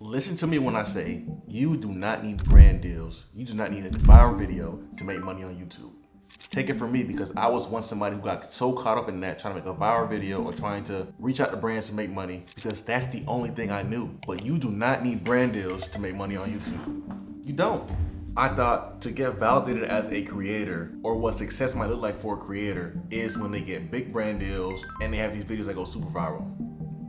Listen to me when I say you do not need brand deals. You do not need a viral video to make money on YouTube. Take it from me, because I was once somebody who got so caught up in that, trying to make a viral video or trying to reach out to brands to make money, because that's the only thing I knew. But you do not need brand deals to make money on YouTube. You don't. I thought to get validated as a creator, or what success might look like for a creator, is when they get big brand deals and they have these videos that go super viral.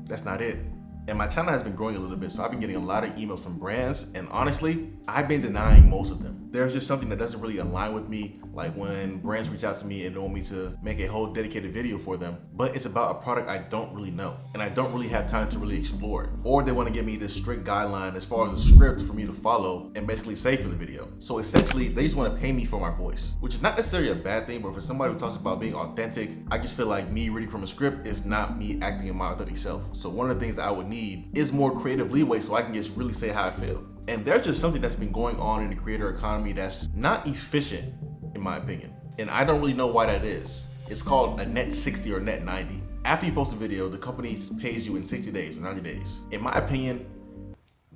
That's not it. And my channel has been growing a little bit, so I've been getting a lot of emails from brands, and honestly, I've been denying most of them. There's just something that doesn't really align with me, like when brands reach out to me and they want me to make a whole dedicated video for them, but it's about a product I don't really know, and I don't really have time to really explore it. Or they want to give me this strict guideline as far as a script for me to follow and basically say for the video. So essentially, they just want to pay me for my voice, which is not necessarily a bad thing, but for somebody who talks about being authentic, I just feel like me reading from a script is not me acting in my authentic self. So one of the things that I would need is more creative leeway so I can just really say how I feel. And there's just something that's been going on in the creator economy that's not efficient, in my opinion. And I don't really know why that is. It's called a net 60 or net 90. After you post a video, the company pays you in 60 days or 90 days. In my opinion,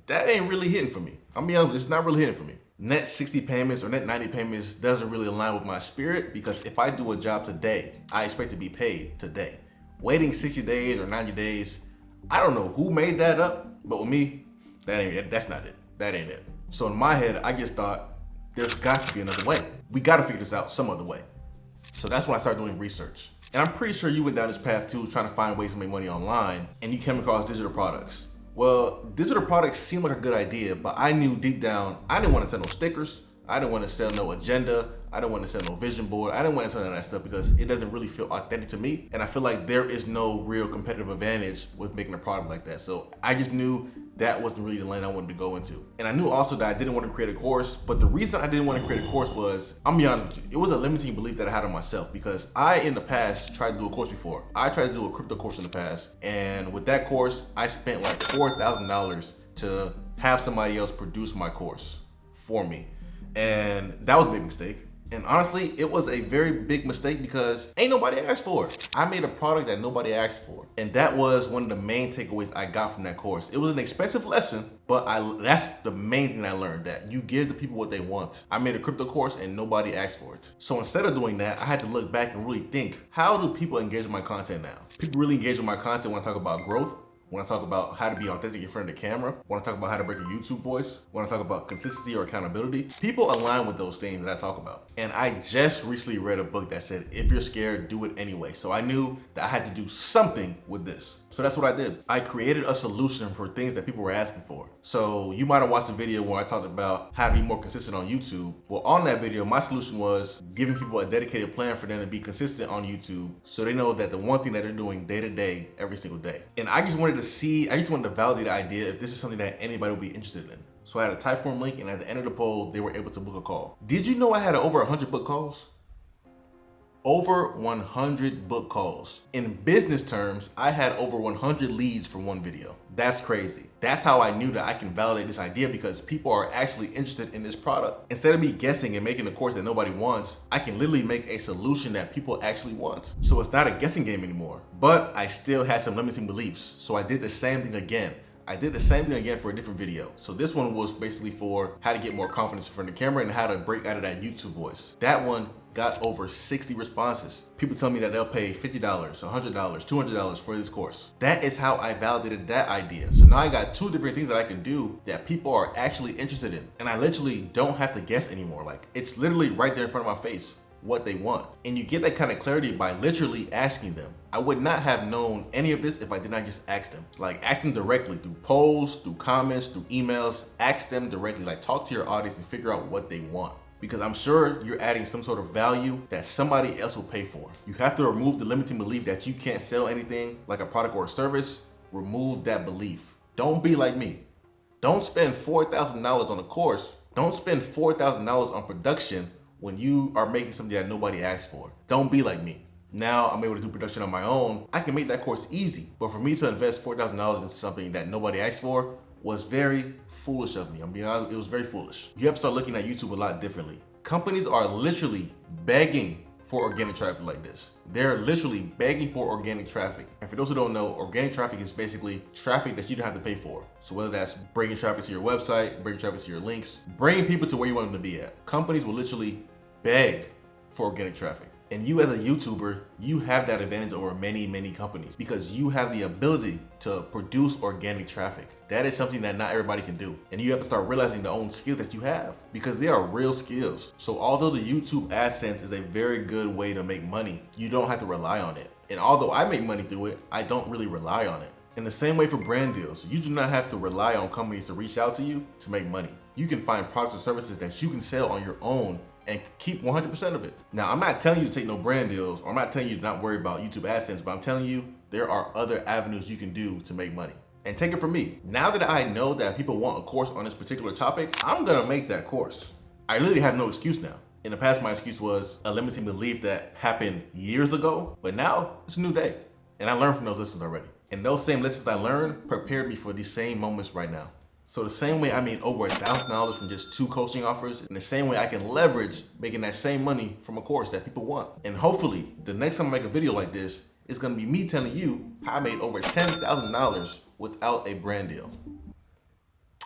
that ain't really hitting for me. I mean, it's not really hitting for me. Net 60 payments or net 90 payments doesn't really align with my spirit, because if I do a job today, I expect to be paid today. Waiting 60 days or 90 days, I don't know who made that up, but with me, that's not it. That ain't it. So in my head, I just thought there's got to be another way. We got to figure this out some other way. So that's when I started doing research. And I'm pretty sure you went down this path too, trying to find ways to make money online, and you came across digital products. Well, digital products seemed like a good idea, but I knew deep down, I didn't want to sell no stickers. I didn't want to sell no agenda. I didn't want to sell no vision board. I didn't want to sell none of that stuff because it doesn't really feel authentic to me. And I feel like there is no real competitive advantage with making a product like that. So I just knew that wasn't really the lane I wanted to go into. And I knew also that I didn't want to create a course, but the reason I didn't want to create a course was, I'm be honest with you, it was a limiting belief that I had on myself, because I, in the past, tried to do a course before. I tried to do a crypto course in the past, and with that course, I spent like $4,000 to have somebody else produce my course for me. And that was a big mistake. And honestly, it was a very big mistake because ain't nobody asked for it. I made a product that nobody asked for. And that was one of the main takeaways I got from that course. It was an expensive lesson, but that's the main thing I learned, that you give the people what they want. I made a crypto course and nobody asked for it. So instead of doing that, I had to look back and really think, how do people engage with my content now? People really engage with my content when I talk about growth, when I talk about how to be authentic in front of the camera, when I talk about how to break a YouTube voice, when I talk about consistency or accountability. People align with those things that I talk about. And I just recently read a book that said, if you're scared, do it anyway. So I knew that I had to do something with this. So that's what I did. I created a solution for things that people were asking for. So you might have watched a video where I talked about how to be more consistent on YouTube. Well, on that video, my solution was giving people a dedicated plan for them to be consistent on YouTube, so they know that the one thing that they're doing day to day, every single day. And I just wanted to validate the idea if this is something that anybody would be interested in. So I had a Typeform link, and at the end of the poll, they were able to book a call. Did you know I had over 100 book calls? Over 100 book calls. In business terms, I had over 100 leads for one video. That's crazy. That's how I knew that I can validate this idea, because people are actually interested in this product. Instead of me guessing and making a course that nobody wants, I can literally make a solution that people actually want. So it's not a guessing game anymore. But I still had some limiting beliefs. So I did the same thing again. I did the same thing again for a different video. So this one was basically for how to get more confidence in front of the camera and how to break out of that YouTube voice. That one got over 60 responses. People tell me that they'll pay $50, $100, $200 for this course. That is how I validated that idea. So now I got two different things that I can do that people are actually interested in. And I literally don't have to guess anymore. Like, it's literally right there in front of my face what they want. And you get that kind of clarity by literally asking them. I would not have known any of this if I did not just ask them. Like, ask them directly through polls, through comments, through emails. Ask them directly. Like, talk to your audience and figure out what they want. Because I'm sure you're adding some sort of value that somebody else will pay for. You have to remove the limiting belief that you can't sell anything like a product or a service. Remove that belief. Don't be like me. Don't spend $4,000 on a course. Don't spend $4,000 on production when you are making something that nobody asked for. Don't be like me. Now I'm able to do production on my own. I can make that course easy. But for me to invest $4,000 into something that nobody asked for was very foolish of me. I'm being honest, it was very foolish. You have to start looking at YouTube a lot differently. Companies are literally begging for organic traffic like this. They're literally begging for organic traffic. And for those who don't know, organic traffic is basically traffic that you don't have to pay for. So whether that's bringing traffic to your website, bringing traffic to your links, bringing people to where you want them to be at. Companies will literally beg for organic traffic. And you as a YouTuber, you have that advantage over many, many companies because you have the ability to produce organic traffic. That is something that not everybody can do. And you have to start realizing the own skills that you have because they are real skills. So although the YouTube AdSense is a very good way to make money, you don't have to rely on it. And although I make money through it, I don't really rely on it. In the same way for brand deals, you do not have to rely on companies to reach out to you to make money. You can find products or services that you can sell on your own and keep 100% of it. Now, I'm not telling you to take no brand deals, or I'm not telling you to not worry about YouTube AdSense, but I'm telling you there are other avenues you can do to make money. And take it from me, now that I know that people want a course on this particular topic, I'm gonna make that course. I literally have no excuse now. In the past, my excuse was a limiting belief that happened years ago, but now it's a new day. And I learned from those lessons already. And those same lessons I learned prepared me for these same moments right now. So the same way I made over $1,000 from just 2 coaching offers, in the same way I can leverage making that same money from a course that people want. And hopefully, the next time I make a video like this, it's gonna be me telling you how I made over $10,000 without a brand deal.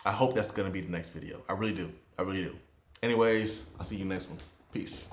I hope that's gonna be the next video. I really do. I really do. Anyways, I'll see you next one. Peace.